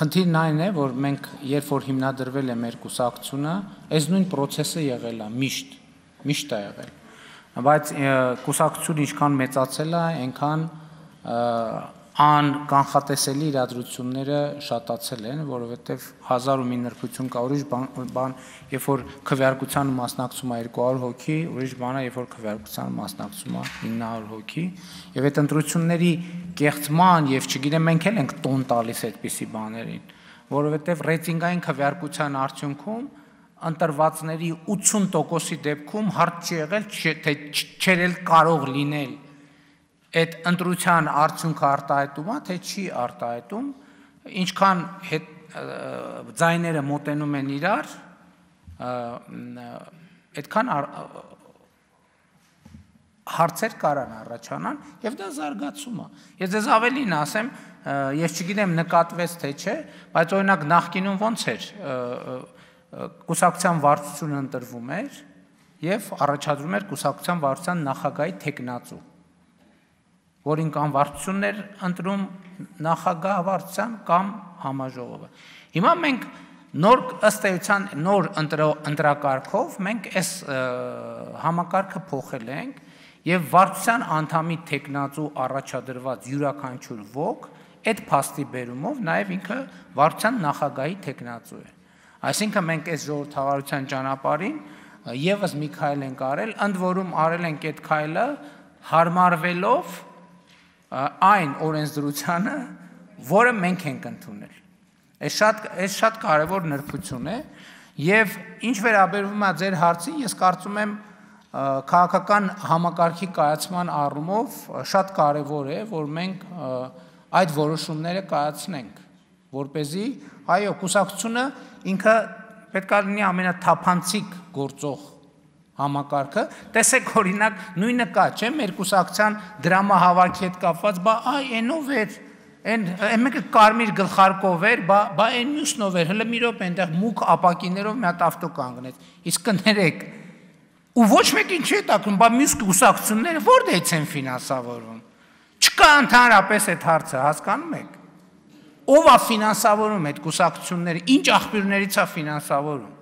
Խնդիրն այն է, որ մենք երբ որ հիմնադրվել է մեր կուսակցությունը, այս նույն process-ը եղել է միշտ է եղել։ Բայց կուսակցությունը ինչքան մեծացել է, այնքան անկանխատեսելի իրադրությունները շատացել են, որովհետև 1000 ու մի նրբություն կա, ուրիշ բան, երբ որ քվեարկությանը մասնակցում է 200 հոգի, ուրիշ բան է, երբ որ քվեարկությանը մասնակցում է 900 հոգի, եւ այդ ընտրությունների կեղծման եւ չգիտեմ մենք էլ ենք տոն տալիս այդպիսի բաներին, որովհետև ռեյտինգային քվեարկության արդյունքում ընտրվածների 80%-ի դեպքում հարց չի եղել, թե չէր էլ կարող լինել այդ ընտրության արդյունքը արտահայտում է, թե չի արտահայտում, ինչքան ձայները մոտենում են իրար, այդքան հարցեր կարան առաջանան, եւ դա զարգացում է։ Ես ձեզ ավելին ասեմ, ես չգիտեմ նկատվեց թե չէ, բայց օրինակ նախկինում ոնց էր, կուսակցության վարչությունը ընտրվում էր եւ առաջադրում էր կուսակցության վարչության նախագահի թեկնածու, որին կամ վարչությունն էր ընտրում նախագահ վարչության կամ համաժողովը։ Հիմա մենք ըստ էության նոր ընտրակարգով մենք այս համակարգը փոխել ենք եւ վարչության անդամի թեկնածու առաջադրված յուրաքանչյուր ոք այդ փաստի բերումով նաեւ ինքը վարչության նախագահի թեկնածու է։ Այսինքն մենք այս ժողովրդավարության ճանապարհին եւս մի քայլ ենք արել, ընդ որում արել ենք այդ քայլը հարմարվելով այն օրենսդրությանը, որը մենք ենք ընդունել։ Այս շատ կարևոր նրբություն է եւ ինչ վերաբերում է ձեր հարցին, ես կարծում եմ քաղաքական համակարգի կայացման առումով շատ կարևոր է, որ մենք այդ որոշումները կայացնենք, որպեսզի այո, կուսակցությունը ինքը պետք է լինի ամենաթափանցիկ գործող համակարգը, տեսեք օրինակ նույնը կա, չէ՞, մեր կուսակցության դրամահավաքի հետ կապված, բա այնով էր, այն մեկը կարմիր գլխարկով էր, բա այն մյուսնով էր, հələ մի րոպե այնտեղ մուկ ապակիներով մի հատ ավտո կանգնեց։ Իսկ կներեք, ու ոչ մեկին չի հետաքրքրում, բա մյուս կուսակցությունները որտեղից են ֆինանսավորվում։ Չկա ընդհանրապես այդ հարցը, հասկանում եք։ Ով է ֆինանսավորում այդ կուսակցությունները, ինչ աղբյուրներից է ֆինանսավորում։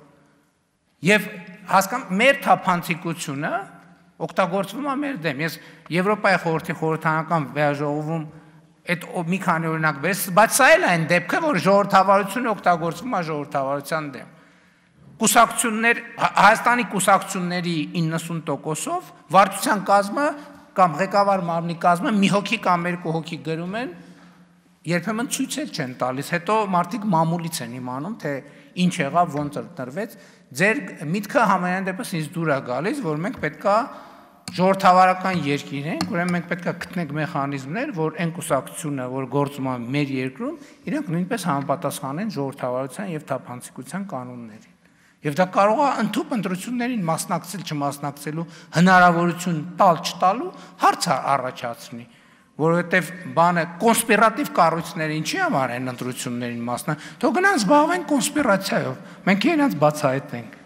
Եվ հասկանում մեր թափանցիկությունը օգտագործվում է մեր դեմ։ Ես Եվրոպայի խորհրդի խորհրդանական վեաժողովում այդ մի քանի օրինակ բերես, բայց սա էլ է այն դեպքը, որ ժողովրդավարությունը օգտագործվում է ժողովրդավարության դեմ։ Կուսակցություններ, Հայաստանի կուսակցությունների 90%-ով վարչության կազմը կամ ղեկավար մարմնի կազմը մի հոգի կամ երկու հոգի գրում են, երբեմն ցույցեր չեն տալիս, հետո մարդիկ մամուլից են իմանում, թե ինչ եղավ, ոնց ընտրվեց։ Ձեր միտքը համենայն դեպս ինձ դուր է գալիս, որ մենք պետքա ժողովրդավարական երկիր ենք, ուրեմն մենք պետքա գտնենք մեխանիզմներ, որ այն կուսակցությունը, որ գործում է մեր երկրում, իրենք նույնպես համապատասխանեն ժողովրդավարության եւ թափանցիկության կանոններին։ Եվ դա կարող է ընդհանուր ընտրություններին մասնակցել, չմասնակցելու հնարավորություն տալ-չտալու հարց առաջացնի, որովհետև բանը կոնսպիրատիվ կառույցները ինչի համար են ընտրություններին մասնակցում, թող գնան զբաղվեն կոնսպիրացիայով, մենք իրենց բացահայտենք։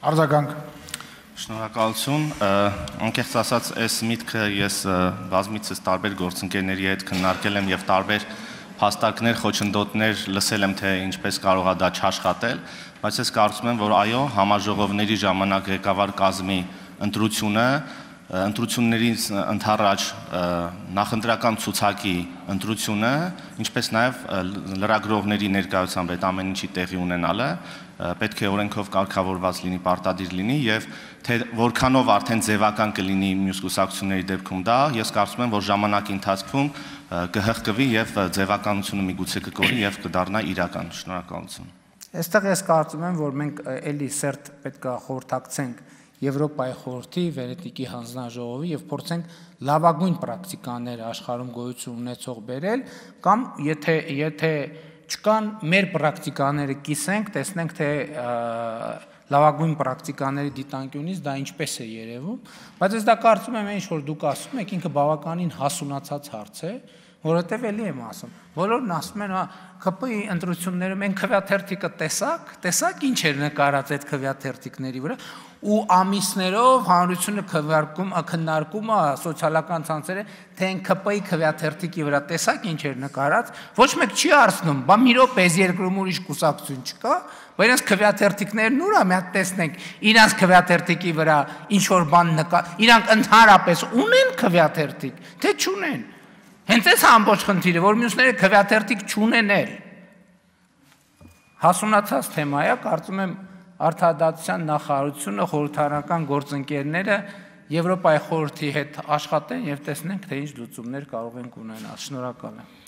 Արձագանք։ Շնորհակալություն, անկեղծ ասած, այս միտքը ես բազմիցս տարբեր գործընկերների հետ քննարկել եմ եւ տարբեր փաստարկներ, խոչընդոտներ լսել եմ, թե ինչպես կարող է դա չաշխատել, բայց ես կարծում եմ, որ այո, համաժողովների ժամանակ ղեկավար կազմի ընտրություններից ընդառաջ նախընտրական ցուցակի ընտրությունը, ինչպես նաև լրագրողների ներկայությամբ այդ ամեն ինչի տեղի ունենալը պետք է օրենքով կարգավորված լինի, պարտադիր լինի եւ թե որքանով արդեն ձևական կլինի մյուս կուսակցությունների դեպքում դա, ես կարծում եմ, որ ժամանակի ընթացքում կհղկվի եւ ձևականությունը միգուցե կկորի եւ կդառնա իրական։ Շնորհակալություն։ Այստեղ ես կարծում եմ, որ մենք էլի սերտ պետք է խորհրդակցենք Եվրոպայի խորհրդի վերետիկի հանձնաժողովի եւ փորձենք լավագույն պրակտիկաներ աշխարհում գոյություն ունեցող բերել կամ եթե չկան մեր պրակտիկաները կիսենք, տեսնենք թե լավագույն պրակտիկաների դիտանկյունից դա ինչպես է երևում, բայց ես դա կարծում եմ ինչ որ դուք ասում եք ինքը բավականին հասունացած հարց է, որովհետև էլի եմ ասում, բոլորն ասում են, ԿՊ-ի ընտրությունները մենք քվեաթերթիկը տեսակ ինչ էր նկարած այդ քվեաթերթիկների վրա, ու ամիսներով հանրությունը քննարկում է սոցիալական ցանցերը, թե այն ԿՊ-ի քվեաթերթիկի վրա տեսակ ինչ էր նկարած, ոչ մեկ չի հարցնում, բա մի րոպե այս երկրում ուրիշ կուսակցություն չկա, բայց իրենց քվեաթերթիկներն ուր է, մի հատ տեսնենք, իրենց քվեաթերթիկի վրա ինչ որ բան իրանք ընդհանրապես ունեն քվեաթերթիկ, թե չունեն։ Հենց այս ամբողջ խնդիրը, որ մյուսները քվեաթերթիկ չունեն էլ։ Հասունացած թեմա է, կարծում եմ Արդարադատության նախարարությունը, խորհրդարանական գործընկերները Եվրոպայի խորհրդի հետ աշխատեն եւ տեսնենք, թե ինչ լուծումներ կարող ենք ունենալ։ Շնորհակալ եմ։